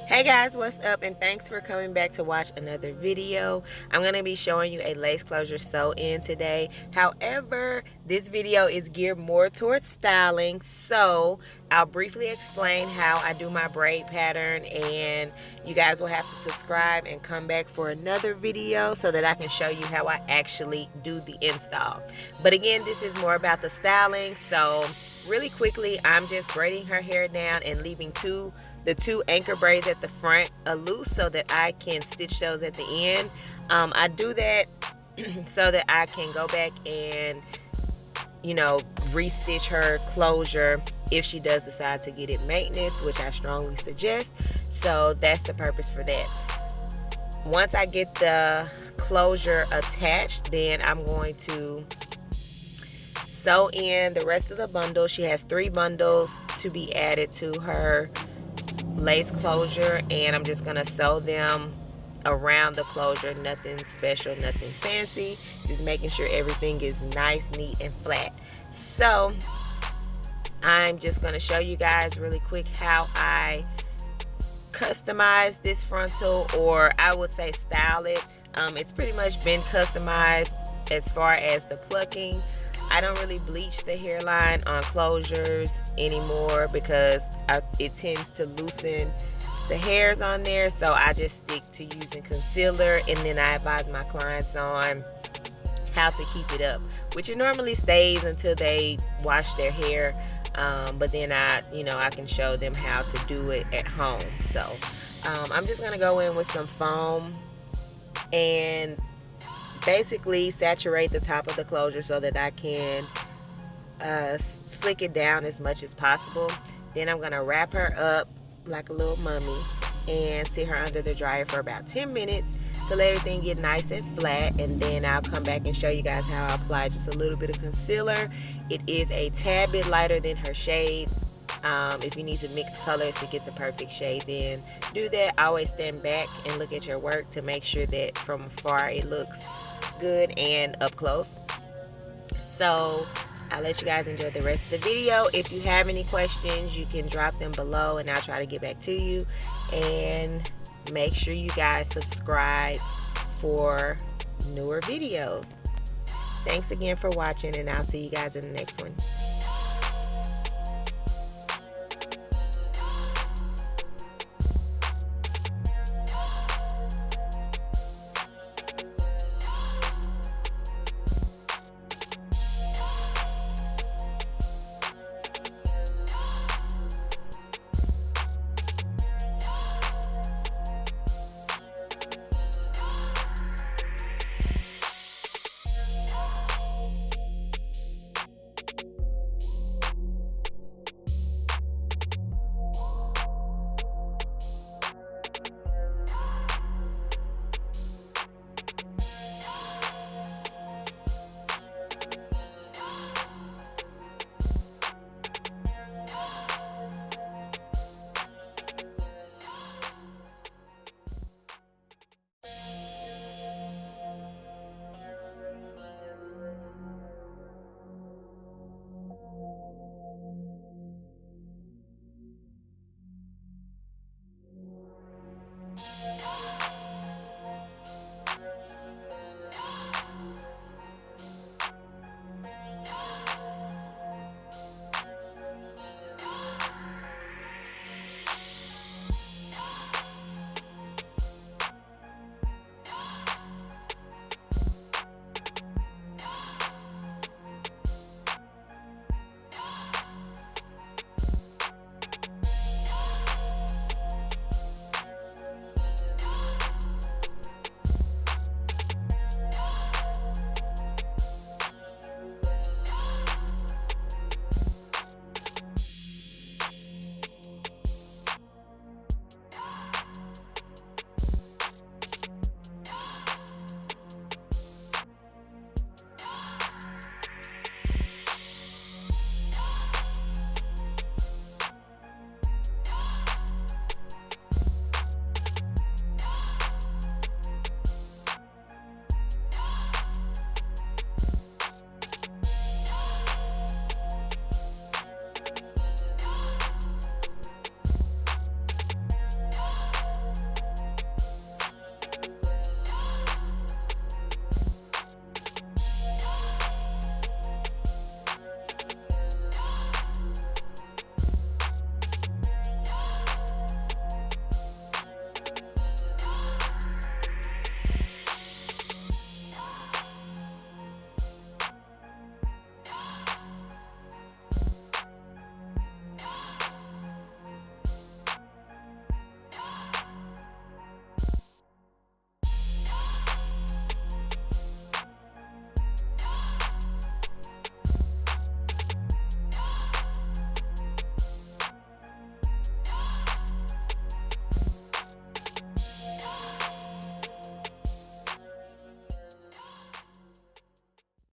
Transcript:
Hey guys, what's up, and thanks for coming back to watch another video. I'm going to be showing you a lace closure sew-in today. However, this video is geared more towards styling, so I'll briefly explain how I do my braid pattern, and you guys will have to subscribe and come back for another video so that I can show you how I actually do the install. But again, this is more about the styling, so really quickly, I'm just braiding her hair down and leaving the two anchor braids at the front loose so that I can stitch those at the end. I do that so that I can go back and restitch her closure if she does decide to get it maintenance, which I strongly suggest. So that's the purpose for that. Once I get the closure attached, then I'm going to sew in the rest of the bundle. She has 3 bundles to be added to her lace closure, and I'm just gonna sew them around the closure. Nothing special, nothing fancy, just making sure everything is nice, neat, and flat. So I'm just gonna show you guys really quick how I customize this frontal, or I would say style it. It's pretty much been customized as far as the plucking. I don't really bleach the hairline on closures anymore because it tends to loosen the hairs on there, so I just stick to using concealer, and then I advise my clients on how to keep it up, which it normally stays until they wash their hair, but then I can show them how to do it at home. So I'm just gonna go in with some foam and basically saturate the top of the closure so that I can slick it down as much as possible. Then I'm gonna wrap her up like a little mummy and sit her under the dryer for about 10 minutes to let everything get nice and flat, and then I'll come back and show you guys how I apply just a little bit of concealer. It is a tad bit lighter than her shade. If you need to mix colors to get the perfect shade, then do that. Always stand back and look at your work to make sure that from afar it looks good and up close. So I'll let you guys enjoy the rest of the video. If you have any questions, you can drop them below and I'll try to get back to you. And make sure you guys subscribe for newer videos. Thanks again for watching, and I'll see you guys in the next one.